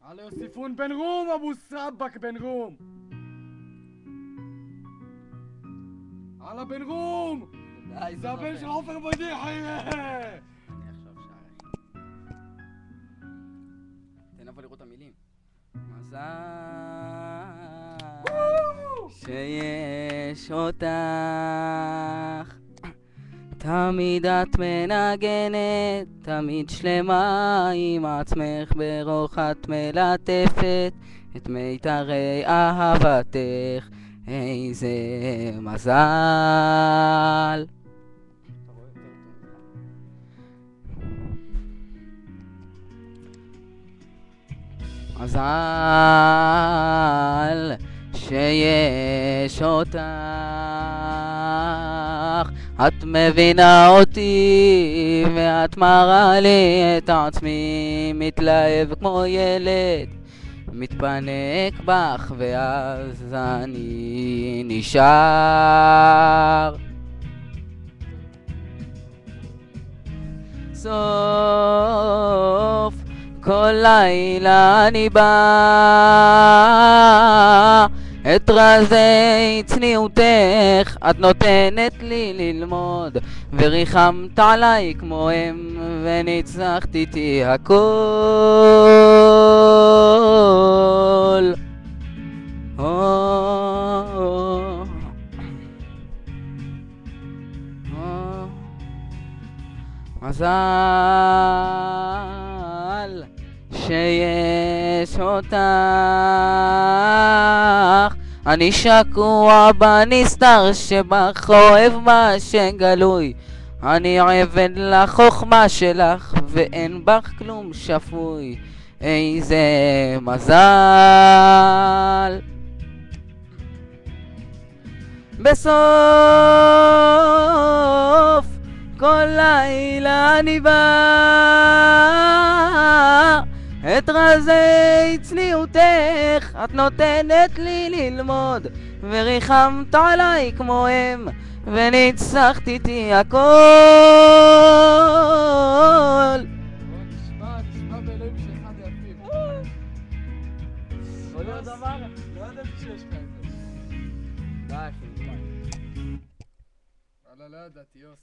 على يوسفون بن روم ابو سربك بن روم. على بن روم זה הבן של עופר בדיחי. אני עכשיו שר אחי. תן אבל לראות את המילים. מזל שיש אותך, תמיד את מנגנת, תמיד שלמה עם עצמך, ברוך את מלטפת את מיתרי אהבתך. איזה מזל. מזל שיש אותך, את מבינה אותי ואת מראה לי את עצמי, מתלהב כמו ילד, מתפנק בך ואז אני נשאר. סוף כל לילה אני בא, את רזי צניעותך את נותנת לי ללמוד, וריחמת עליי כמו אם וניצחת איתי הכל. מזל שיש אותך, אני שקוע בנסתר שבך, אוהב מה שגלוי, אני עבד לחוכמה שלך ואין בך כלום שפוי. איזה מזל. בסוף כל לילה אני בא, את רזי צניעותך את נותנת לי ללמוד, וריחמת עליי כמו אם וניצחת איתי הכל. נשמע באלוהים שאחד יפיל. עוד דבר? לא ידעתי שיש לך את זה. די אחי, נשמע. וואלה לא ידעתי יוס.